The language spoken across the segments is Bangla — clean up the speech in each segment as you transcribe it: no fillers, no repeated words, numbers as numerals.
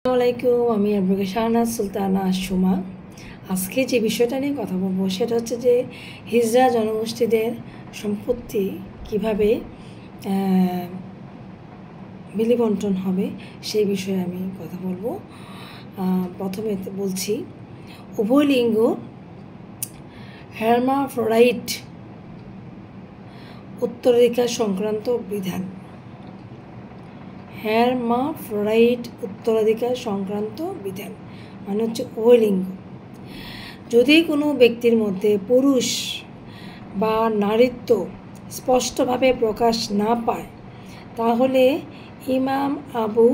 আসসালামাইকুম, আমি অ্যাডভোকেট শাহনাজ সুলতানা সুমা। আজকে যে বিষয়টা নিয়ে কথা বলবো সেটা হচ্ছে যে হিজড়া জনগোষ্ঠীদের সম্পত্তি কিভাবে বিলিবন্টন হবে সেই বিষয়ে আমি কথা বলবো। প্রথমে বলছি, উভয় লিঙ্গ হার্মাফ্রোডাইট উত্তরাধিকার সংক্রান্ত বিধান। হার্মাফ্রোডাইট উত্তরাধিকার সংক্রান্ত বিধান মানে হচ্ছে উভয় লিঙ্গ। যদি কোনো ব্যক্তির মধ্যে পুরুষ বা নারীত্ব স্পষ্টভাবে প্রকাশ না পায়, তাহলে ইমাম আবু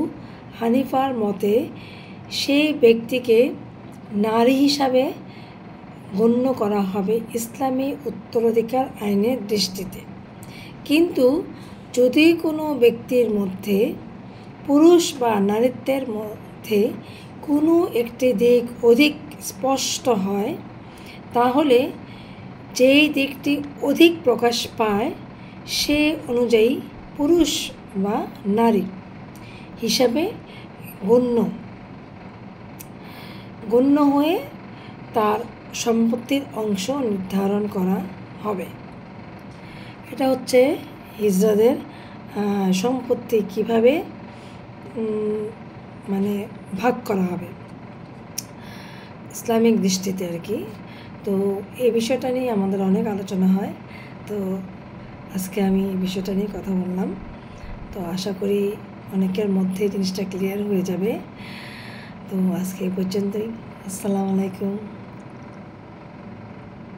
হানিফার মতে সেই ব্যক্তিকে নারী হিসাবে গণ্য করা হবে ইসলামী উত্তরাধিকার আইনের দৃষ্টিতে। কিন্তু যদি কোনো ব্যক্তির মধ্যে পুরুষ বা নারীত্বের মধ্যে কোনো একটি দিক অধিক স্পষ্ট হয়, তাহলে যেই দিকটি অধিক প্রকাশ পায় সে অনুযায়ী পুরুষ বা নারী হিসাবে গণ্য হয়ে তার সম্পত্তির অংশ নির্ধারণ করা হবে। এটা হচ্ছে হিজড়াদের সম্পত্তি কিভাবে ভাগ করা হবে ইসলামিক দৃষ্টিতে আর কি। তো এই বিষয়টা নিয়ে আমাদের অনেক আলোচনা হয়। তো আজকে আমি এই বিষয়টা নিয়ে কথা বললাম। তো আশা করি অনেকের মধ্যে জিনিসটা ক্লিয়ার হয়ে যাবে। তো আজকে এই পর্যন্তই। আসসালামু আলাইকুম।